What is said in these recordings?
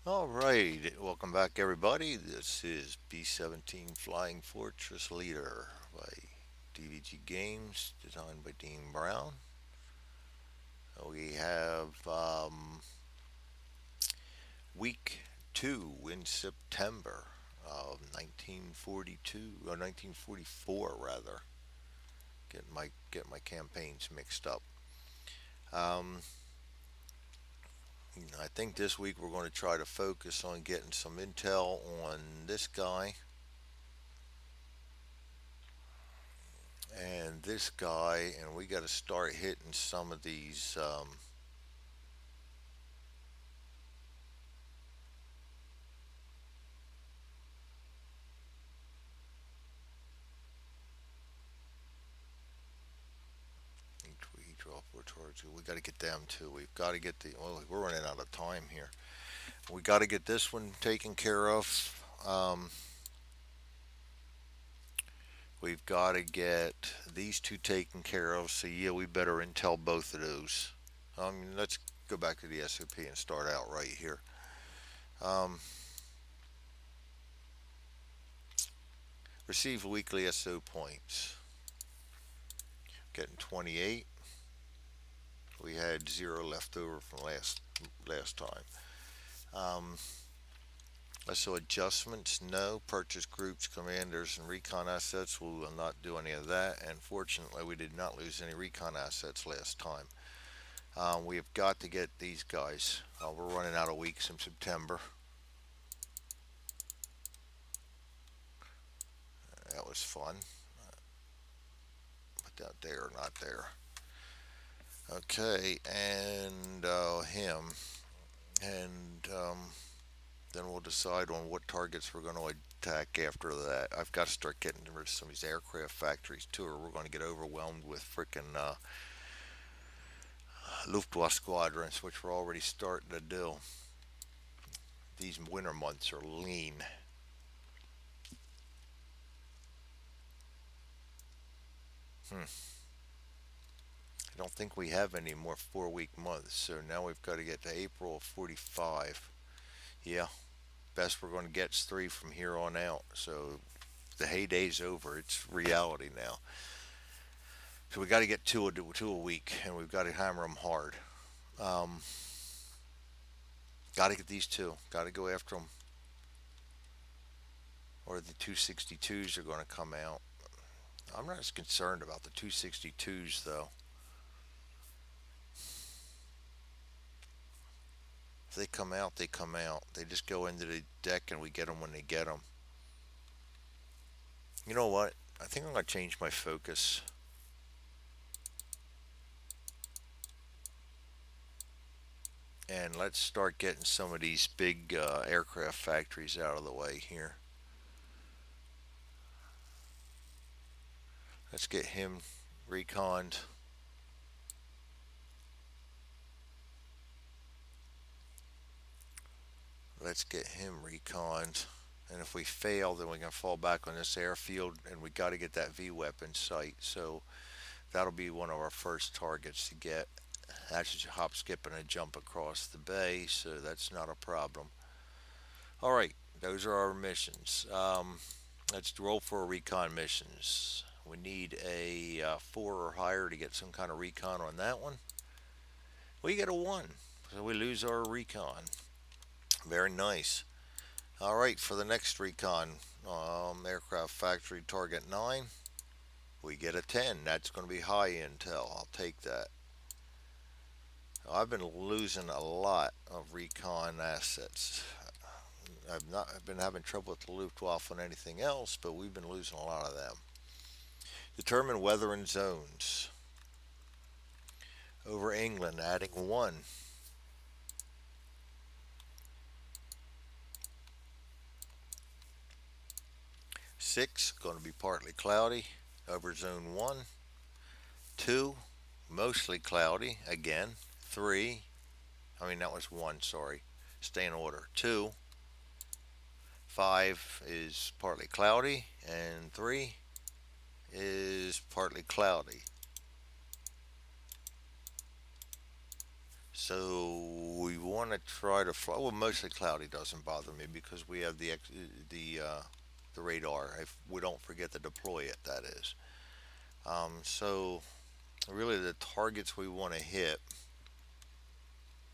All right, welcome back, everybody. This is B17 Flying Fortress Leader by DVG Games, designed by Dean Brown. We have week two in September of 1942 or 1944, rather. Get my campaigns mixed up. Um, I think this week we're going to try to focus on getting some intel on this guy and this guy, and we got to start hitting some of these. We draw four towards you. We got to get them too. We've got to get the. Well, we're running out of time here. We got to get this one taken care of. We've got to get these two taken care of. So yeah, we better intel both of those. Let's go back to the SOP and start out right here. Um, receive weekly SO points. Getting 28. We had zero left over from last time. Um, so adjustments, no. Purchase groups, commanders, and recon assets. We will not do any of that. And fortunately, we did not lose any recon assets last time. We have got to get these guys. We're running out of weeks in September. That was fun. Put that there, not there. Okay, and him. And then we'll decide on what targets we're going to attack after that. I've got to start getting rid of some of these aircraft factories too, or we're going to get overwhelmed with freaking Luftwaffe squadrons, which we're already starting to do. These winter months are lean. Hmm. I don't think we have any more 4 week months, so now we've got to get to April of 45. Yeah, best we're going to get is three from here on out. So the heyday's over. It's reality now. So we got to get two a week, and we've got to hammer them hard. Um, got to get these two. Got to go after them, or the 262s are going to come out. I'm not as concerned about the 262s though. If they come out, they come out. They just go into the deck, and we get them when they get them. You know what? I think I'm going to change my focus. And let's start getting some of these big aircraft factories out of the way here. Let's get him reconned. Let's get him reconned. And if we fail, then we can fall back on this airfield, and we got to get that V weapon site. So that'll be one of our first targets to get. That's just a hop, skip, and a jump across the bay, so that's not a problem. All right, those are our missions. Let's roll for recon missions. We need a 4 or higher to get some kind of recon on that one. We get a 1, so we lose our recon. Very nice. All right, for the next recon, aircraft factory target 9, we get a 10. That's going to be high intel. I'll take that. I've been losing a lot of recon assets. I've been having trouble with the Luftwaffe on anything else, but we've been losing a lot of them. Determine weather and zones. Over England, adding 1. 6, going to be partly cloudy. Over zone 1. 2, mostly cloudy. Again. 3, that was 1, sorry. Stay in order. 2, 5 is partly cloudy. And 3 is partly cloudy. So we want to try to fly. Well, mostly cloudy doesn't bother me because we have the radar. If we don't forget to deploy it, that is. So really, the targets we want to hit.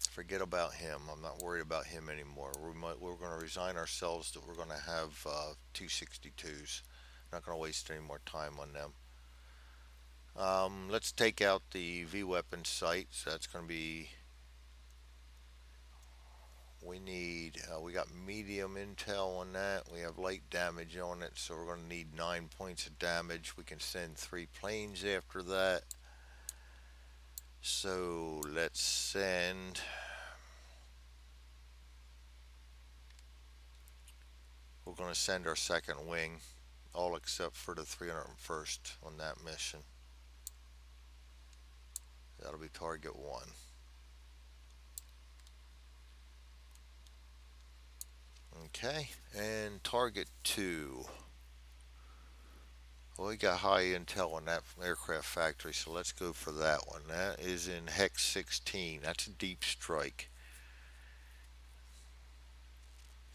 Forget about him. I'm not worried about him anymore. We're going to resign ourselves that we're going to have 262s. Not going to waste any more time on them. Let's take out the V weapon sight. So that's going to be. We got medium intel on that. We have light damage on it, so we're going to need 9 points of damage. We can send 3 planes after that. So let's send. We're going to send our second wing, all except for the 301st on that mission. That'll be target one. Okay, and target two. Well, we got high intel on that aircraft factory, so let's go for that one. That is in Hex 16. That's a deep strike.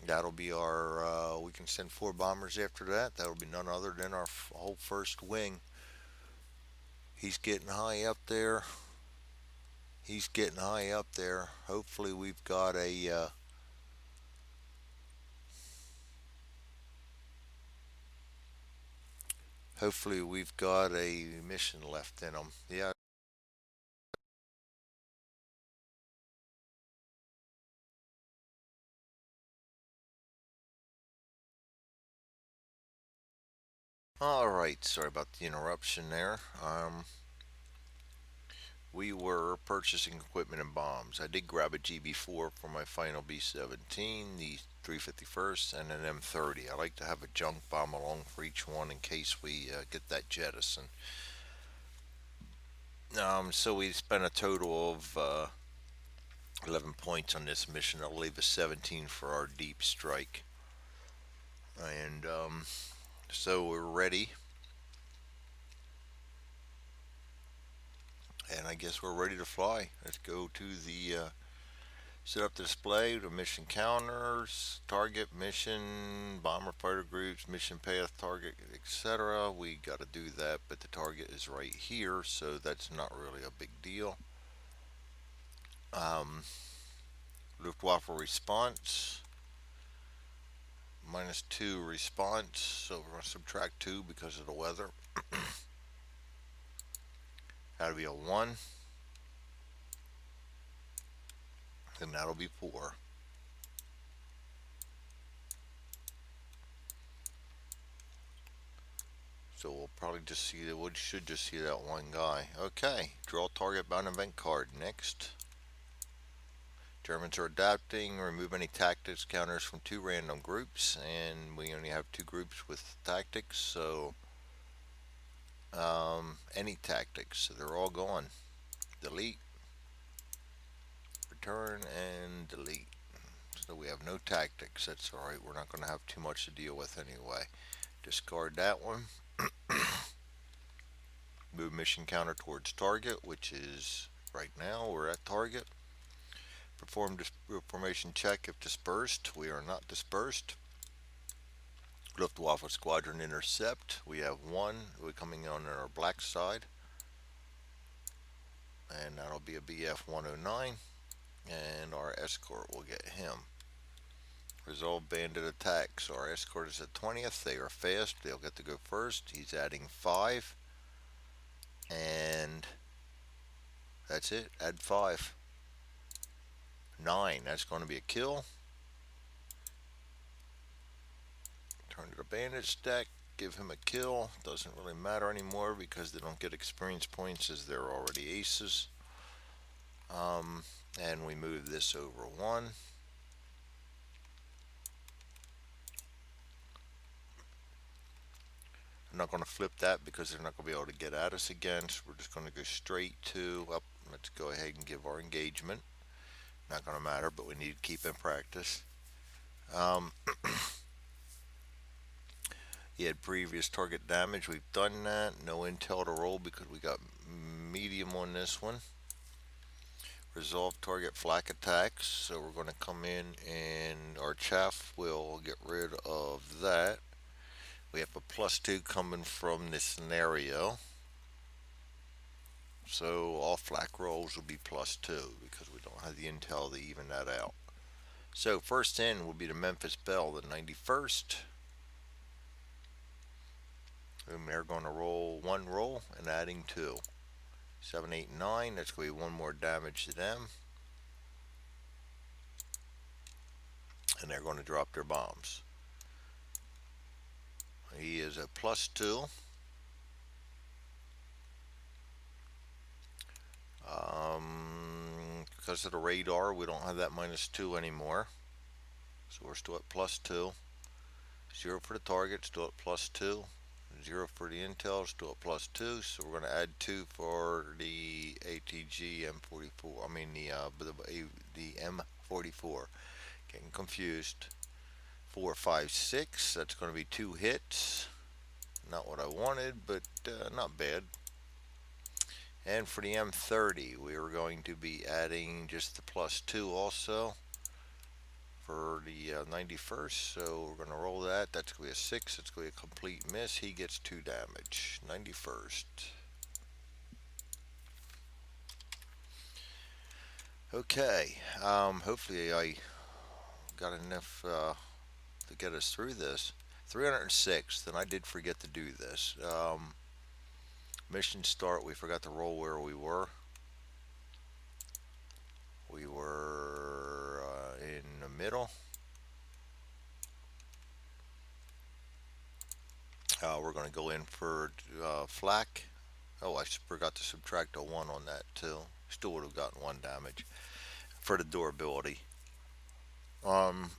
That'll be our. We can send 4 bombers after that. That'll be none other than our whole first wing. He's getting high up there. He's getting high up there. Hopefully, we've got a. Hopefully, we've got a mission left in him. Yeah. All right. Sorry about the interruption there. We were purchasing equipment and bombs. I did grab a GB4 for my final B17, the 351st, and an M30. I like to have a junk bomb along for each one in case we get that jettison. So we spent a total of 11 points on this mission. I'll leave a 17 for our deep strike. And so we're ready. And I guess we're ready to fly. Let's go to the set up the display, the mission counters, target, mission, bomber fighter groups, mission path, target, etc. We got to do that, but the target is right here, so that's not really a big deal. Um, Luftwaffe response, -2 response, so we're going to subtract 2 because of the weather. That'll be a 1, and that'll be 4. So we'll probably just see that. We should just see that one guy. Okay, draw target bound event card. Next. Germans are adapting. Remove any tactics counters from 2 random groups, and we only have 2 groups with tactics, so any tactics. So they're all gone. Delete, return, and delete. So we have no tactics. That's alright. We're not going to have too much to deal with anyway. Discard that one. Move mission counter towards target, which is right now. We're at target. Perform formation check if dispersed. We are not dispersed. Luftwaffe squadron intercept. We have 1. We're coming on our black side. And that'll be a BF 109. And our escort will get him. Resolve bandit attack. So our escort is at 20th. They are fast. They'll get to go first. He's adding 5. And that's it. Add 5. 9. That's going to be a kill. Turn to the bandit deck. Give him a kill. Doesn't really matter anymore because they don't get experience points as they're already aces. And we move this over 1. I'm not going to flip that because they're not going to be able to get at us again. So we're just going to go straight to up. Let's go ahead and give our engagement. Not going to matter, but we need to keep in practice. He had previous target damage. We've done that. No intel to roll because we got medium on this one. Resolve target flak attacks. So we're going to come in and our chaff will get rid of that. We have a +2 coming from this scenario. So all flak rolls will be +2 because we don't have the intel to even that out. So first in will be the Memphis Belle, the 91st. And they're going to roll one roll and adding two. 7, 8, 9. That's going to be one more damage to them. And they're going to drop their bombs. He is a +2. Because of the radar, we don't have that -2 anymore. So we're still at +2. 0 for the target, still at +2. 0 for the intel, still at +2. So we're going to add 2 for the ATG M44. I mean the M44. Getting confused. 4, 5, 6. That's going to be 2 hits. Not what I wanted, but not bad. And for the M30, we are going to be adding just the +2 also for the 91st. So we're going to roll that. That's going to be a 6. It's going to be a complete miss. He gets 2 damage. 91st. Okay. Hopefully I got enough to get us through this. 306. And I did forget to do this. Mission start. We forgot to roll where we were. We were in the middle. We're going to go in for flak. Oh, I forgot to subtract a 1 on that too. Still would have gotten 1 damage for the durability. Um,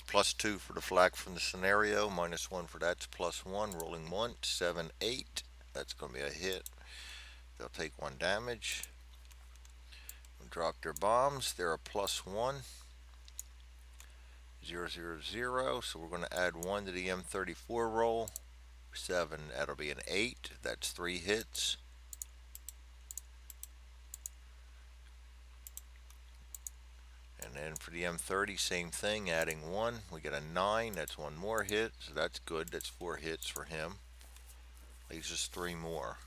+2 for the flak from the scenario. -1 for that's +1. Rolling 1. 7, 8. That's going to be a hit. They'll take 1 damage. Drop their bombs. They're a +1. 0, 0, 0. So we're going to add 1 to the M34 roll. 7. That'll be an 8. That's 3 hits. And then for the M30, same thing, adding 1. We get a 9. That's 1 more hit. So that's good. That's 4 hits for him. Leaves us 3 more.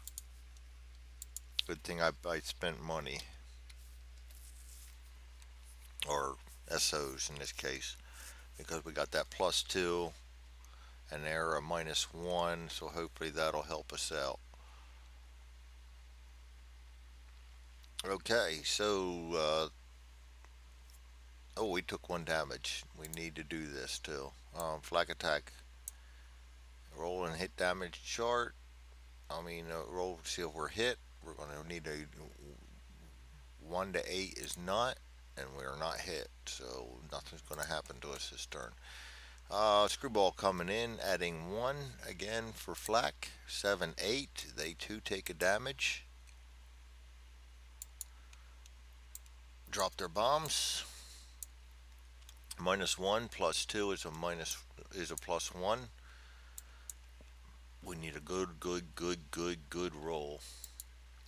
Good thing I spent money. Or SOs in this case. Because we got that +2. And they're a -1. So hopefully that'll help us out. Okay, so oh, we took 1 damage. We need to do this too. Flak attack. Roll and hit damage chart. Roll to see if we're hit. We're going to need a 1 to 8 is not, and we are not hit. So nothing's going to happen to us this turn. Screwball coming in, adding 1 again for flak. 7, 8. They too take a damage. Drop their bombs. -1 +2 is a +1. We need a good roll.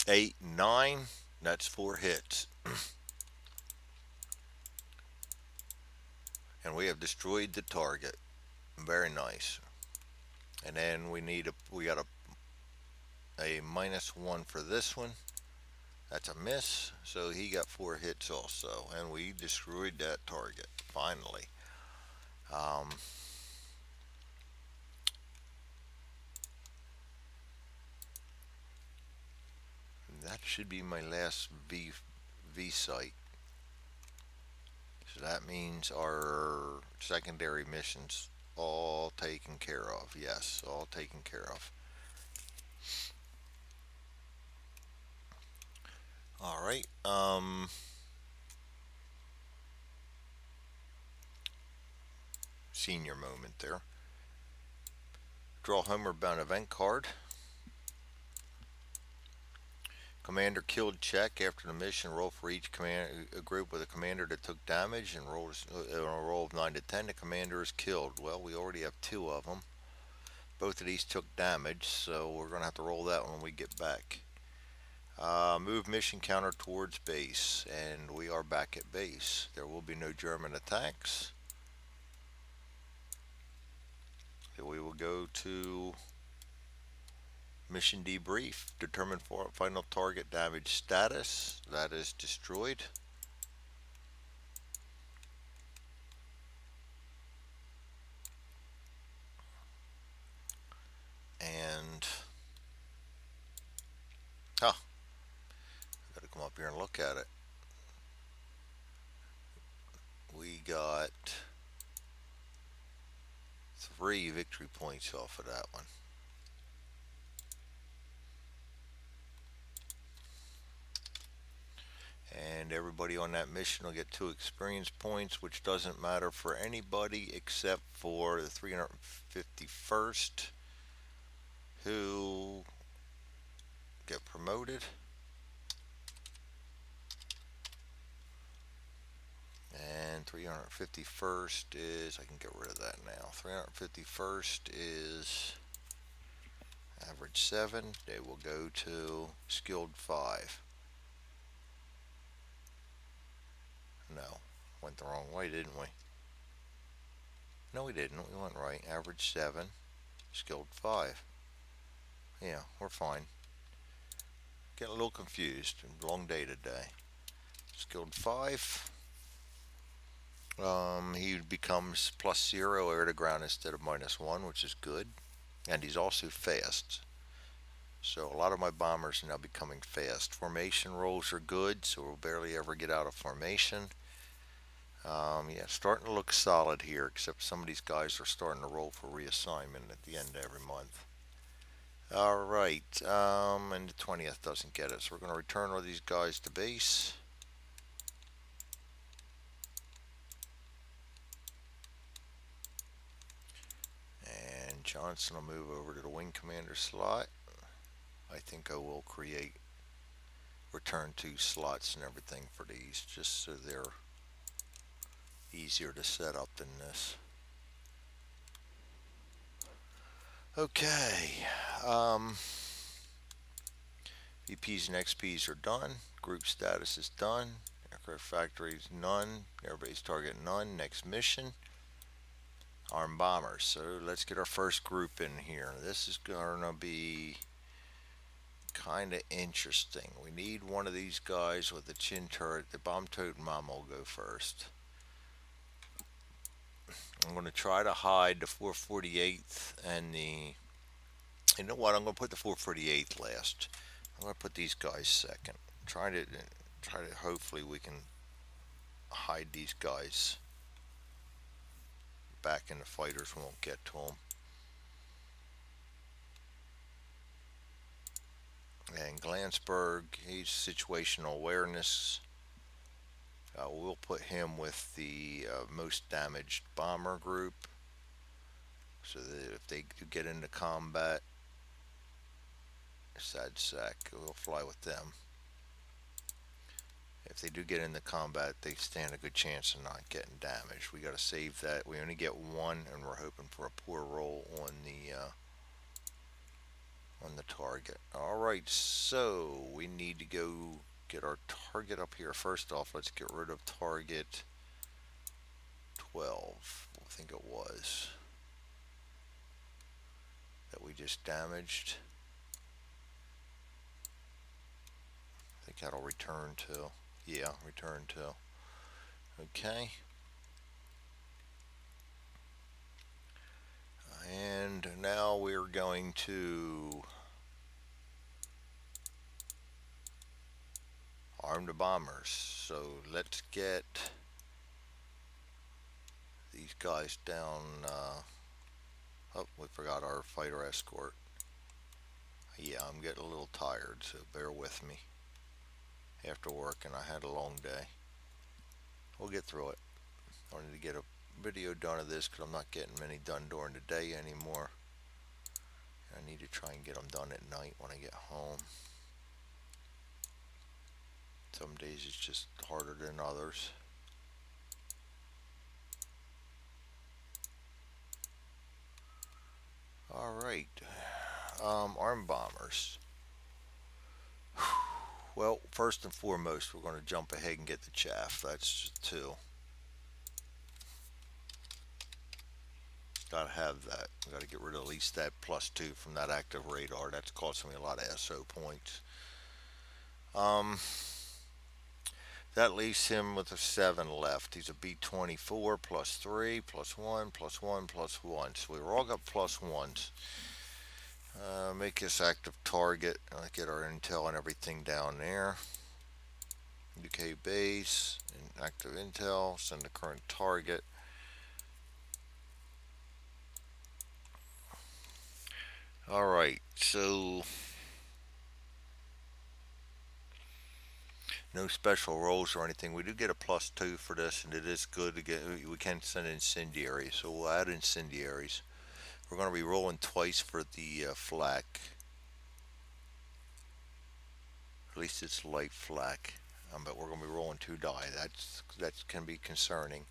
8, 9. That's 4 hits. And we have destroyed the target. Very nice. And then we got a -1 for this one. That's a miss. So he got 4 hits also. And we destroyed that target. Finally. That should be my last V site. So that means our secondary missions all taken care of. Yes, all taken care of. All right. Senior moment there. Draw homeward bound event card. Commander killed check after the mission. Roll for each a group with a commander that took damage and roll on a roll of 9 to 10. The commander is killed. Well, we already have 2 of them. Both of these took damage, so we're going to have to roll that when we get back. Move mission counter towards base, and we are back at base. There will be no German attacks. We will go to mission debrief. Determine final target damage status. That is destroyed. And huh, I gotta come up here and look at it. We got 3 victory points off of that one. And everybody on that mission will get 2 experience points, which doesn't matter for anybody except for the 351st, who get promoted. And 351st is, I can get rid of that now. 351st is average 7. They will go to skilled 5. No, went the wrong way, didn't we? No, we didn't. We went right. Average 7, skilled 5. Yeah, we're fine. Getting a little confused. Long day today. Skilled 5. He becomes +0 air to ground instead of -1, which is good. And he's also fast. So a lot of my bombers are now becoming fast. Formation rolls are good, so we'll barely ever get out of formation. Yeah, starting to look solid here, except some of these guys are starting to roll for reassignment at the end of every month. All right, and the 20th doesn't get it, so we're going to return all these guys to base. And Johnson will move over to the wing commander slot. I think I will create return 2 slots and everything for these, just so they're easier to set up than this. Okay. VPs and XPs are done. Group status is done. Aircraft factories none. Everybody's target none. Next mission. Armed bombers. So let's get our first group in here. This is going to be kind of interesting. We need one of these guys with the chin turret. The bomb toting mama will go first. I'm going to try to hide the 448th and the. You know what? I'm going to put the 448th last. I'm going to put these guys second. Try to hopefully we can hide these guys back in the fighters. We won't get to them. And Glansberg, he's situational awareness. We'll put him with the most damaged bomber group, so that if they do get into combat, sad sack, we'll fly with them. If they do get into combat, they stand a good chance of not getting damaged. We got to save that. We only get 1, and we're hoping for a poor roll on the target. All right, so we need to go get our target up here. First off, let's get rid of target 12. I think it was that we just damaged. I think that'll return to. Yeah, return to. Okay. And now we're going to arm the bombers. So let's get these guys down. Oh, we forgot our fighter escort. Yeah, I'm getting a little tired, so bear with me. After work, and I had a long day. We'll get through it. I need to get a video done of this because I'm not getting many done during the day anymore. I need to try and get them done at night when I get home. Some days it's just harder than others. All right, armed bombers. Well, first and foremost, we're going to jump ahead and get the chaff. That's two. Got to have that. Got to get rid of at least that +2 from that active radar. That's costing me a lot of SO points. Um, that leaves him with a 7 left. He's a B24 +3, +1, +1, +1. So we've all got +1s. Make this active target. Get our intel and everything down there. UK base and active intel. Send the current target. Alright, so no special rolls or anything. We do get a +2 for this, and it is good to get. We can send incendiaries, so we'll add incendiaries. We're going to be rolling twice for the flak. At least it's light flak, but we're going to be rolling 2 die. That can be concerning.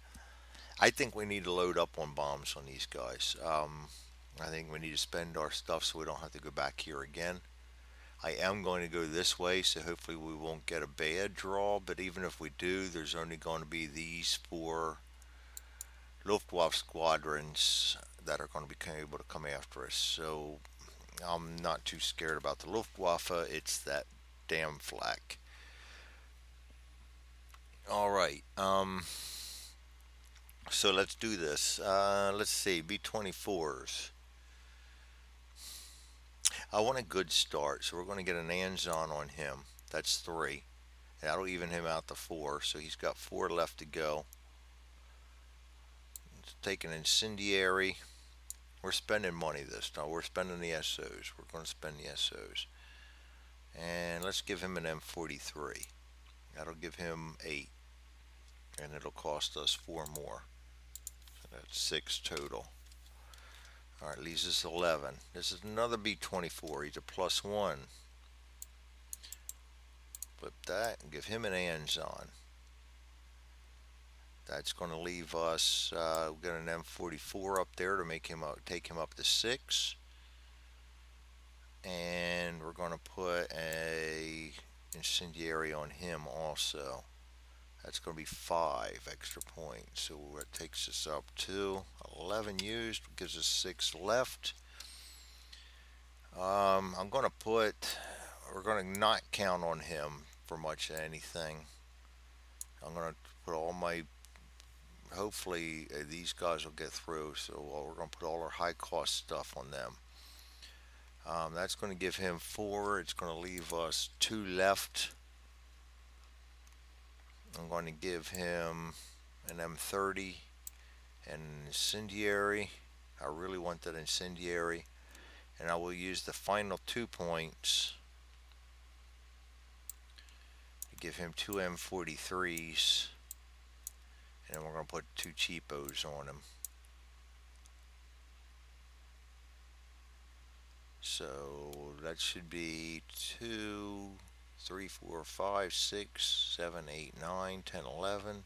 I think we need to load up on bombs on these guys. I think we need to spend our stuff so we don't have to go back here again. I am going to go this way, so hopefully we won't get a bad draw. But even if we do, there's only going to be these 4 Luftwaffe squadrons that are going to be able to come after us. So I'm not too scared about the Luftwaffe. It's that damn flak. All right. So let's do this. Let's see. B24s. I want a good start, so we're going to get an Anzon on him. That's 3. That'll even him out to 4, so he's got 4 left to go. Let's take an incendiary. We're spending money this time. We're spending the SOs. We're going to spend the SOs. And let's give him an M43. That'll give him 8. And it'll cost us 4 more. So that's 6 total. Alright, leaves us 11. This is another B24. He's a +1. Flip that and give him an Anzon. That's going to leave us, we've got an M44 up there to take him up to 6. And we're going to put a incendiary on him also. That's going to be 5 extra points. So that takes us up to 11 used, gives us 6 left. I'm going to we're going to not count on him for much anything. I'm going to put all my, hopefully these guys will get through. So we're going to put all our high cost stuff on them. That's going to give him 4. It's going to leave us 2 left. I'm going to give him an M30 and an incendiary. I really want that incendiary. And I will use the final 2 points to give him 2 M43s. And we're going to put 2 cheapos on him. So that should be 2, 3, 4, 5, 6, 7, 8, 9, 10, 11,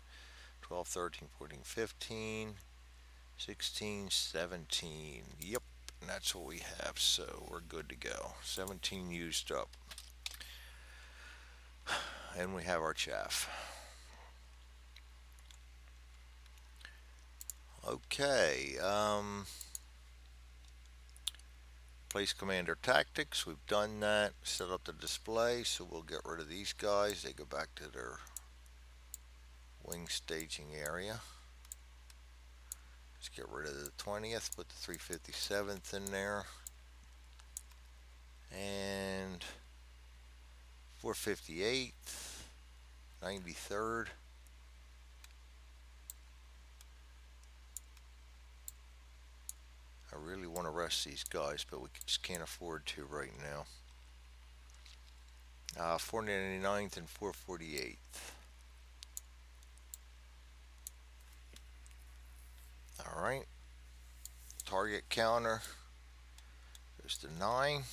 12, 13, 14, 15, 16, 17. Yep, and that's what we have. So we're good to go. 17 used up. And we have our chaff. Okay. Place commander tactics. We've done that. Set up the display. So we'll get rid of these guys. They go back to their wing staging area. Let's get rid of the 20th. Put the 357th in there. And 458th. 93rd. I really want to rest these guys, but we just can't afford to right now. 499th and 448th. Alright. Target counter goes to 9.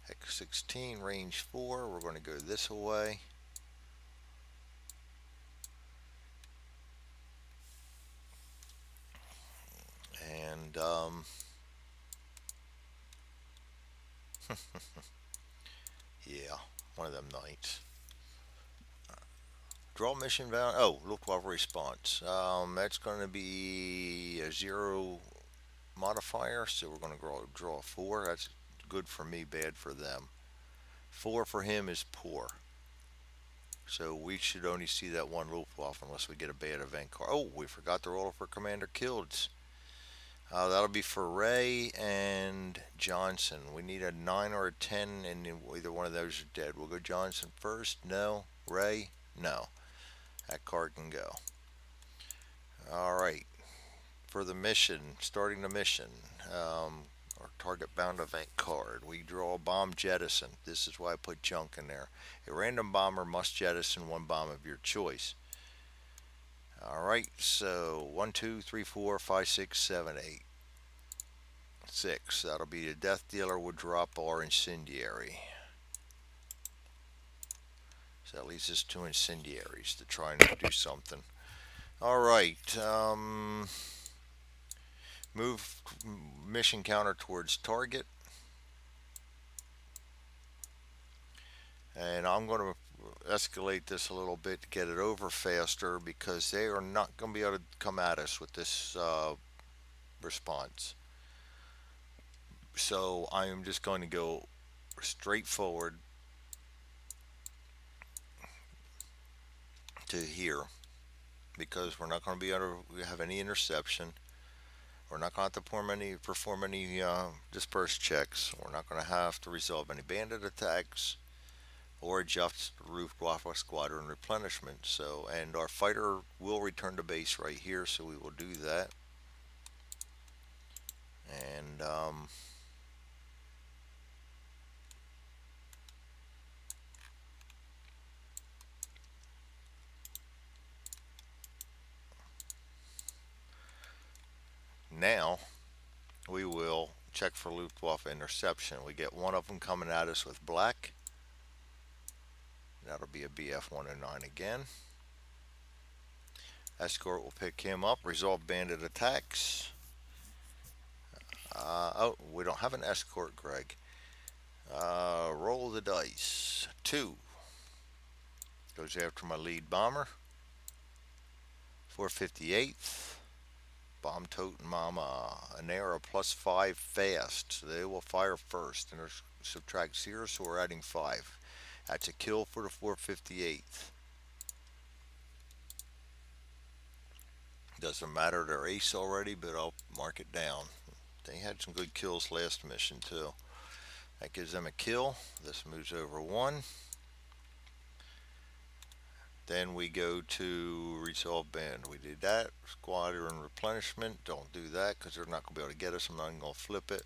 Hex 16, range 4. We're going to go this way. And yeah, one of them nights. Draw mission value. Oh, Luftwaffe response. That's going to be a zero modifier, so we're going to draw a four. That's good for me, bad for them. Four for him is poor. So we should only see that one Luftwaffe unless we get a bad event card. Oh, we forgot to roll for Commander Kilds. That'll be for Ray and Johnson. We need a 9 or a 10, and either one of those are dead. We'll go Johnson first. No. Ray? No. That card can go. All right. For the mission, starting the mission, our target bound event card, we draw a bomb jettison. This is why I put junk in there. A random bomber must jettison one bomb of your choice. All right, so 1, 2, 3, 4, 5, 6, 7, 8, 6. That'll be the Death Dealer would drop our incendiary. So that leaves us two incendiaries to try and do something. All right. Move mission counter towards target. And I'm going to escalate this a little bit to get it over faster because they are not going to be able to come at us with this response. So I am just going to go straight forward to here because we're not going to be able to have any interception. We're not going to have to perform any disperse checks. We're not going to have to resolve any bandit attacks or adjust Luftwaffe squadron replenishment. So, and our fighter will return to base right here, so we will do that. And now we will check for Luftwaffe interception. We get one of them coming at us with black. That'll be a BF-109 again. Escort will pick him up, resolve bandit attacks. Oh, we don't have an escort, Greg. Roll the dice. 2. Goes after my lead bomber. 458th. Bomb toting mama. And they are a +5 fast. So they will fire first. And subtract 0, so we're adding 5. That's a kill for the 458th. Doesn't matter, they're ace already, but I'll mark it down. They had some good kills last mission too. That gives them a kill. This moves over 1. Then we go to resolve band. We did that. Squadron replenishment. Don't do that because they're not going to be able to get us. I'm not going to flip it.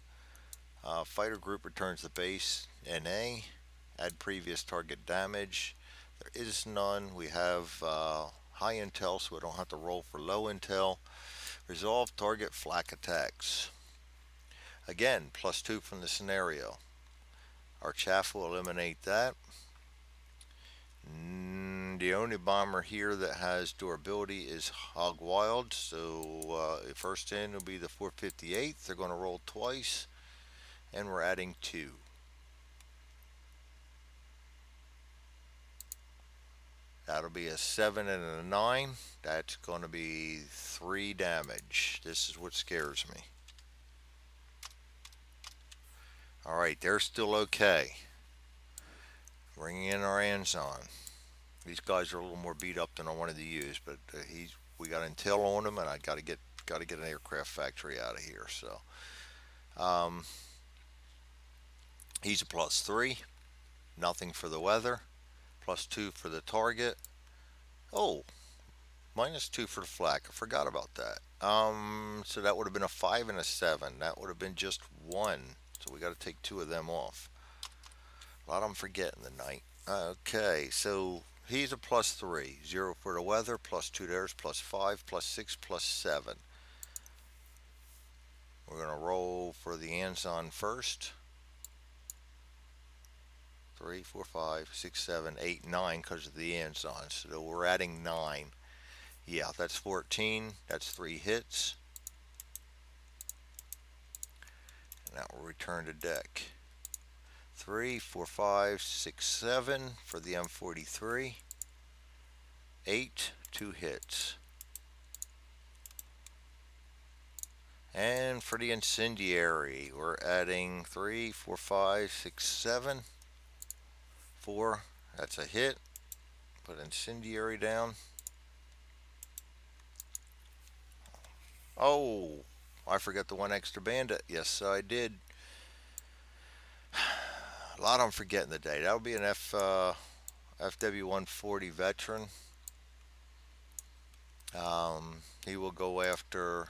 Fighter group returns to base. NA. Add previous target damage. There is none. We have high intel, so we don't have to roll for low intel. Resolve target flak attacks. Again, +2 from the scenario. Our chaff will eliminate that. The only bomber here that has durability is Hog Wild. So first in will be the 458th. They're going to roll twice. And we're adding 2. That'll be a 7 and a 9. That's going to be 3 damage. This is what scares me. Alright, they're still okay. Bringing in our Anzon. These guys are a little more beat up than I wanted to use, but we got intel on them, and I got to get an aircraft factory out of here. So he's a +3, nothing for the weather, +2 for the target. Oh, -2 for the flak. I forgot about that. So that would have been a 5 and a 7. That would have been just 1. So we got to take 2 of them off. A lot I'm forgetting tonight. Okay, so he's a +3. 0 for the weather, +2 there's, +5, +6, +7. We're going to roll for the Anzon first. 3, 4, 5, 6, 7, 8, 9 because of the Anzon. So we're adding 9. Yeah, that's 14. That's 3 hits. And that will return to deck. 3, 4, 5, 6, 7 for the M43. 8, 2 hits. And for the incendiary, we're adding 3, 4, 5, 6, 7. 4, that's a hit. Put incendiary down. Oh, I forgot the one extra bandit. Yes, I did. A lot I'm forgetting today. That would be an FW 140 veteran. He will go after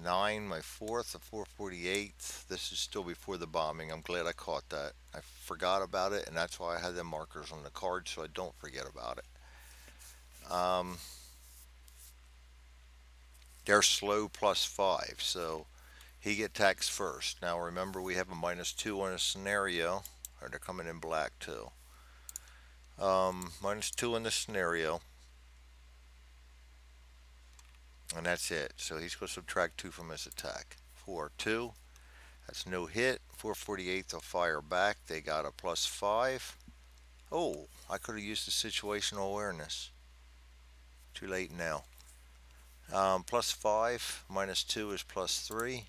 9, my fourth, the 448th. This is still before the bombing. I'm glad I caught that. I forgot about it, and that's why I had the markers on the card so I don't forget about it. They're slow +5, so he get taxed first. Now remember, we have a -2 on a scenario, or they're coming in black too. -2 in the scenario, and that's it. So he's going to subtract 2 from his attack. 4, 2. That's no hit. 448 will fire back. They got a +5. Oh, I could have used the situational awareness. Too late now. +5 -2 is +3.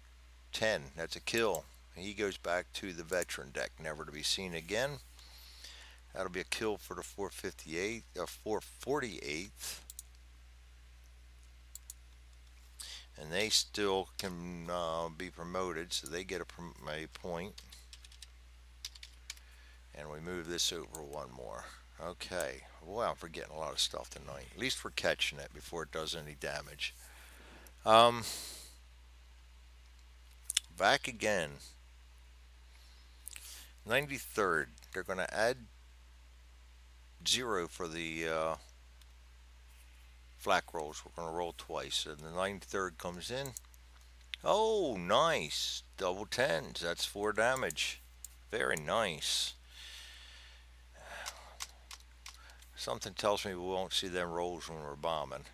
10. That's a kill. He goes back to the veteran deck, never to be seen again. That'll be a kill for the 458, 448th. And they still can be promoted, so they get a point. And we move this over one more. Okay. Boy, I'm forgetting a lot of stuff tonight. At least we're catching it before it does any damage. Um, Back again. 93rd. They're going to add 0 for the flak rolls. We're going to roll twice. And the 93rd comes in. Oh, nice. Double tens. That's 4 damage. Very nice. Something tells me we won't see them rolls when we're bombing.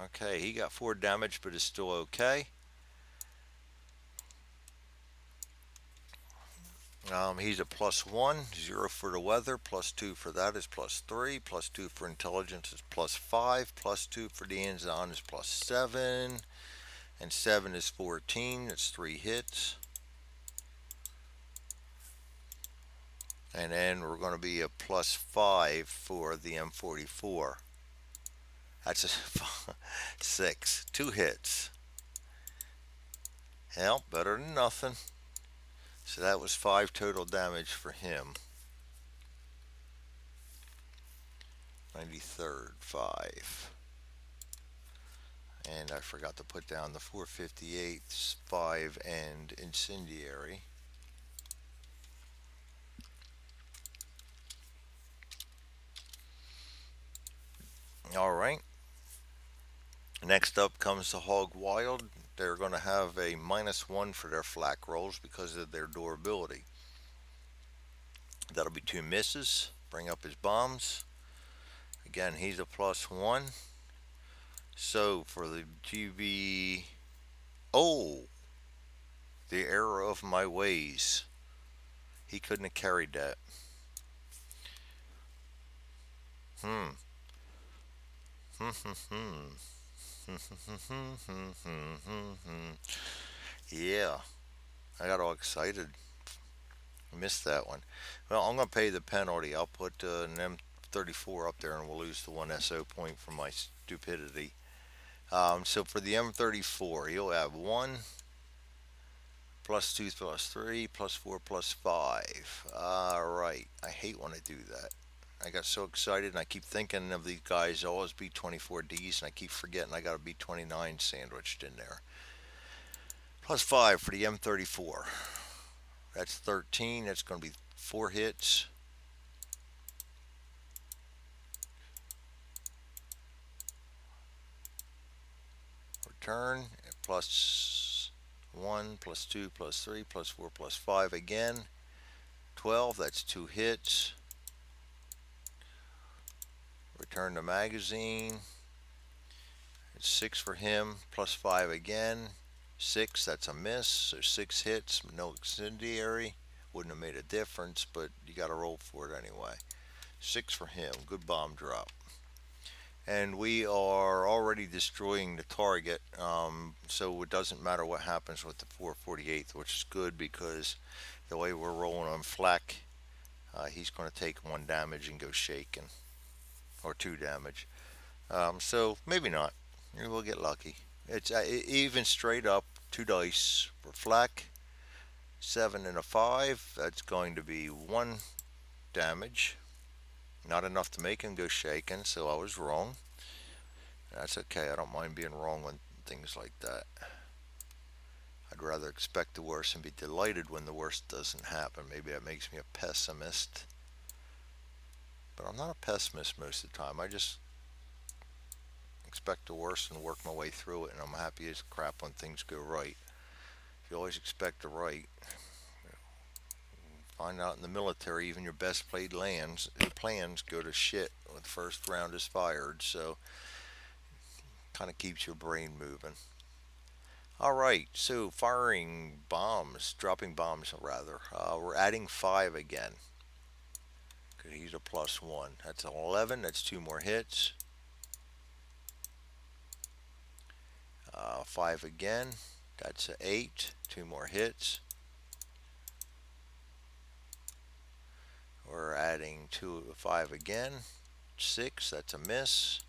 Okay, he got 4 damage, but is still okay. He's a +1, 0 for the weather, +2 for that is +3, +2 for intelligence is +5, +2 for the hands-on is +7, and 7 is 14. It's 3 hits. And then we're going to be a +5 for the M44. That's a 6. 2 hits. Hell, better than nothing. So that was 5 total damage for him. 93rd, 5. And I forgot to put down the 458's 5 and incendiary. All right. Next up comes the Hog Wild. They're going to have a -1 for their flak rolls because of their durability. That'll be 2 misses. Bring up his bombs. Again, he's a +1. So for the GB. Oh! The error of my ways. He couldn't have carried that. Hmm. Yeah. I got all excited. I missed that one. Well, I'm going to pay the penalty. I'll put an M34 up there and we'll lose the 1 SO point for my stupidity. So for the M34, he'll have 1, +2, +3, +4, +5. Alright. I hate when I do that. I got so excited and I keep thinking of these guys always B24Ds and I keep forgetting I got a B29 sandwiched in there. +5 for the M34. That's 13. That's going to be 4 hits. Return +1, +2, +3, +4, +5 again. 12. That's 2 hits. Return the magazine. It's 6 for him. +5 again. 6. That's a miss. So 6 hits. No incendiary. wouldn't have made a difference, but you got to roll for it anyway. 6 for him. Good bomb drop. And we are already destroying the target, so it doesn't matter what happens with the 448th, which is good because the way we're rolling on Fleck, he's going to take 1 damage and go shaking, or 2 damage. So maybe not. Maybe we'll get lucky. It's even straight up 2 dice for Fleck, 7 and a 5. That's going to be 1 damage. Not enough to make him go shaking, so I was wrong. That's okay. I don't mind being wrong on things like that. I'd rather expect the worst and be delighted when the worst doesn't happen. Maybe that makes me a pessimist. But I'm not a pessimist most of the time. I just expect the worst and work my way through it, and I'm happy as crap when things go right. If you always expect the right, find out in the military, even your best played plans go to shit when the first round is fired. So, kind of keeps your brain moving. All right, so firing bombs, dropping bombs rather. We're adding 5 again. Cause he's a +1. That's an 11. That's 2 more hits. 5 again. That's an 8. 2 more hits. We're adding 5 again. 6. That's a miss.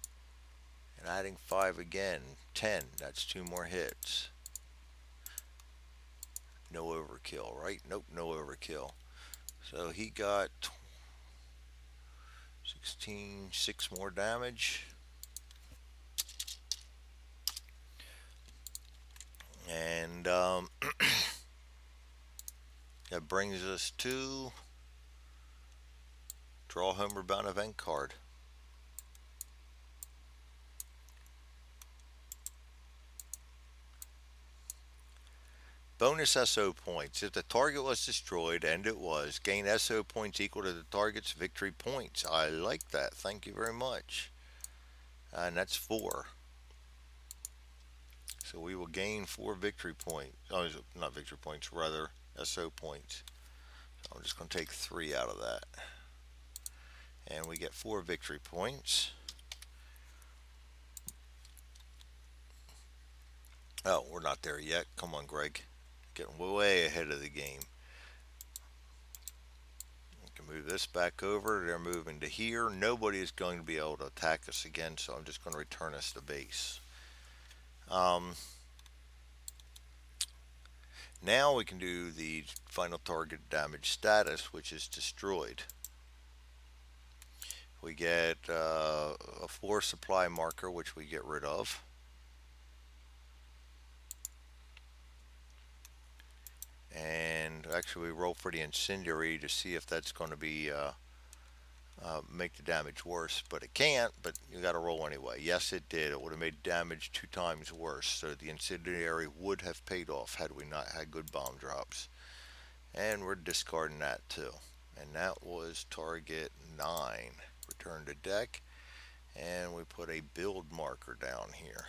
And adding 5 again. 10. That's 2 more hits. No overkill, right? Nope, no overkill. So he got 16, 6 more damage. And that brings us to draw homeward bound event card. Bonus SO points. If the target was destroyed, and it was, gain SO points equal to the target's victory points. I like that. Thank you very much. And that's 4. So we will gain 4 victory points. Oh, not victory points, rather SO points. So I'm just going to take 3 out of that. And we get 4 victory points. Oh, we're not there yet. Come on, Greg. Getting way ahead of the game. We can move this back over. They're moving to here. Nobody is going to be able to attack us again, so I'm just going to return us to base. Now we can do the final target damage status, which is destroyed. We get a 4 supply marker, which we get rid of. And actually we roll for the incendiary to see if that's going to be make the damage worse, but it can't, but you got to roll anyway. Yes, it did. It would have made damage 2 times worse, so the incendiary would have paid off had we not had good bomb drops. And we're discarding that too. And that was target 9. Return to deck, and we put a build marker down here.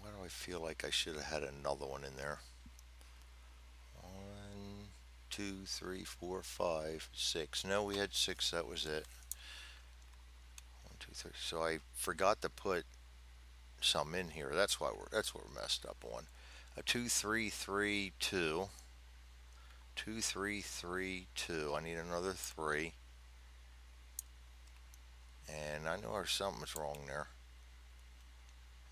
Why do I feel like I should have had another one in there? 1, 2, 3, 4, 5, 6. No, we had 6. That was it. 1, 2, 3. So I forgot to put some in here. That's what we're messed up on. A 2, 3, 3, 2. 2, 3, 3, 2. I need another 3. And I know something's wrong there.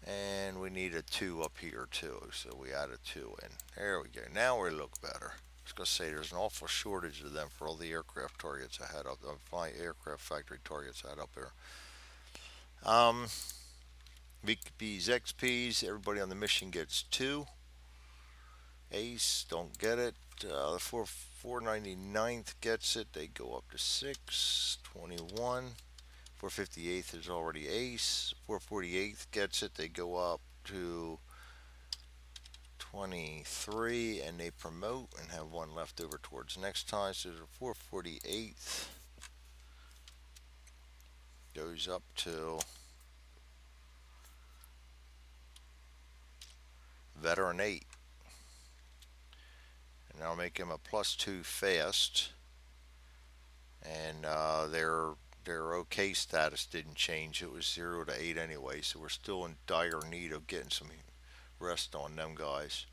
And we need a 2 up here too, so we add a 2 in. There we go. Now we look better. I was going to say there's an awful shortage of them for all the aircraft targets I had up, my aircraft factory targets I had up there. VPs, XPs, everybody on the mission gets 2. Ace, don't get it. The 499th gets it. They go up to 6. 21. 458th is already ace. 448th gets it. They go up to 23 and they promote and have 1 left over towards next time. So the 448th goes up to Veteran 8. And that'll make him a +2 fast. And their OK status didn't change. It was 0 to 8 anyway, so we're still in dire need of getting some rest on them guys.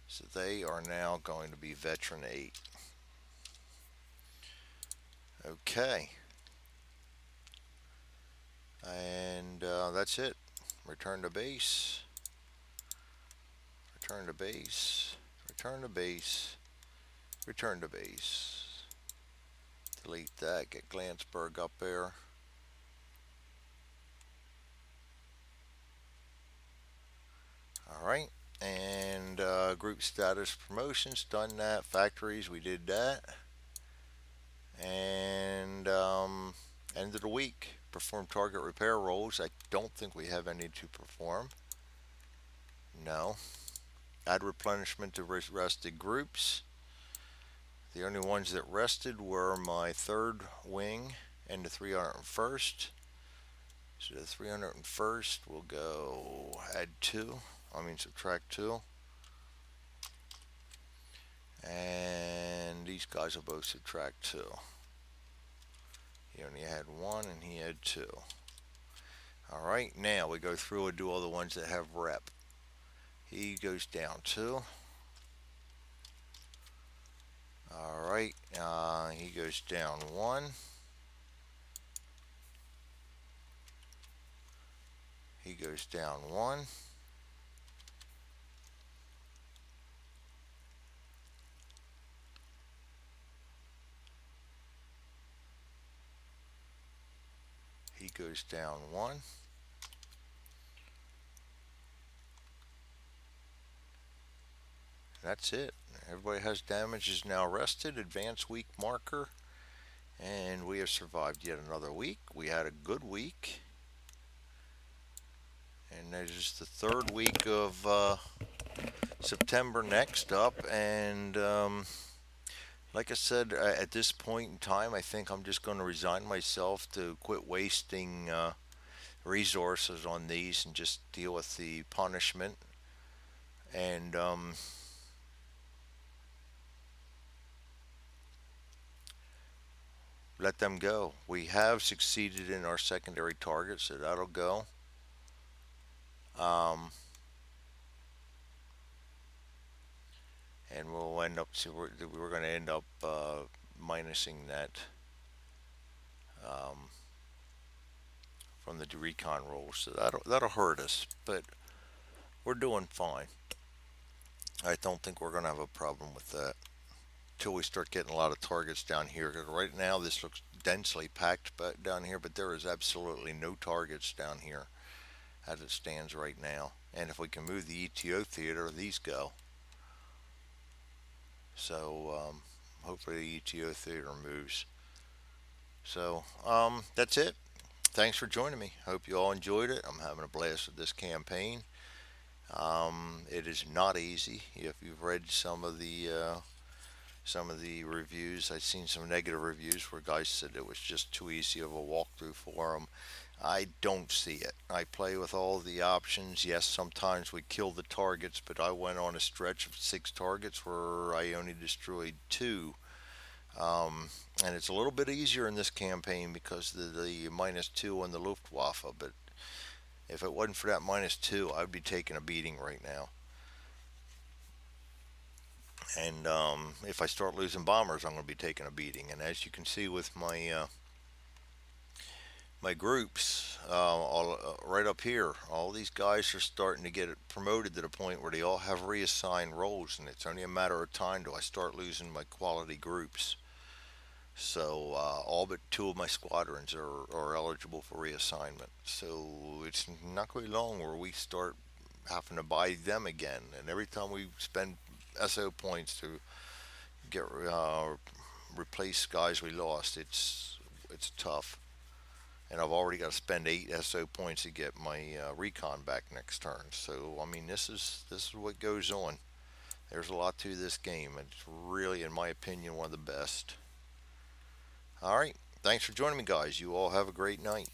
So they are now going to be Veteran 8. Okay. And that's it. Return to base. Return to base. Return to base. Return to base. Delete that. Get Glansberg up there. Alright. And group status promotions. Done that. Factories. We did that. And end of the week. Perform target repair roles. I don't think we have any to perform. No. Add replenishment to rested groups. The only ones that rested were my 3rd wing and the 301st. So the 301st will go subtract 2. And these guys will both subtract 2. He only had 1 and he had 2. Alright, now we go through and do all the ones that have rep. He goes down 2. Alright, he goes down 1. He goes down 1. He goes down 1. That's it. Everybody has damage is now rested. Advanced week marker. And we have survived yet another week. We had a good week. And there's the 3rd week of September next up. And like I said, at this point in time, I think I'm just going to resign myself to quit wasting resources on these and just deal with the punishment. And let them go. We have succeeded in our secondary target, so that'll go. And we'll end up, so we're going to end up minusing that from the recon rolls. So that'll hurt us, but we're doing fine. I don't think we're going to have a problem with that until we start getting a lot of targets down here. Because right now this looks densely packed down here, but there is absolutely no targets down here as it stands right now. And if we can move the ETO theater, these go. So hopefully the ETO theater moves. So that's it. Thanks for joining me. Hope you all enjoyed it. I'm having a blast with this campaign. It is not easy. If you've read some of the reviews, I've seen some negative reviews where guys said it was just too easy of a walkthrough for them. I don't see it. I play with all the options. Yes, sometimes we kill the targets, but I went on a stretch of 6 targets where I only destroyed 2. And it's a little bit easier in this campaign because of the -2 on the Luftwaffe. But if it wasn't for that -2, I'd be taking a beating right now. And if I start losing bombers, I'm going to be taking a beating. And as you can see with my groups, right up here, all these guys are starting to get promoted to the point where they all have reassigned roles, and it's only a matter of time till I start losing my quality groups. So all but 2 of my squadrons are eligible for reassignment. So it's not going to be long where we start having to buy them again. And every time we spend SO points to get replace guys we lost, it's tough. And I've already got to spend 8 SO points to get my recon back next turn. So I mean, this is what goes on. There's a lot to this game. It's really, in my opinion, one of the best. All right. Thanks for joining me, guys. You all have a great night.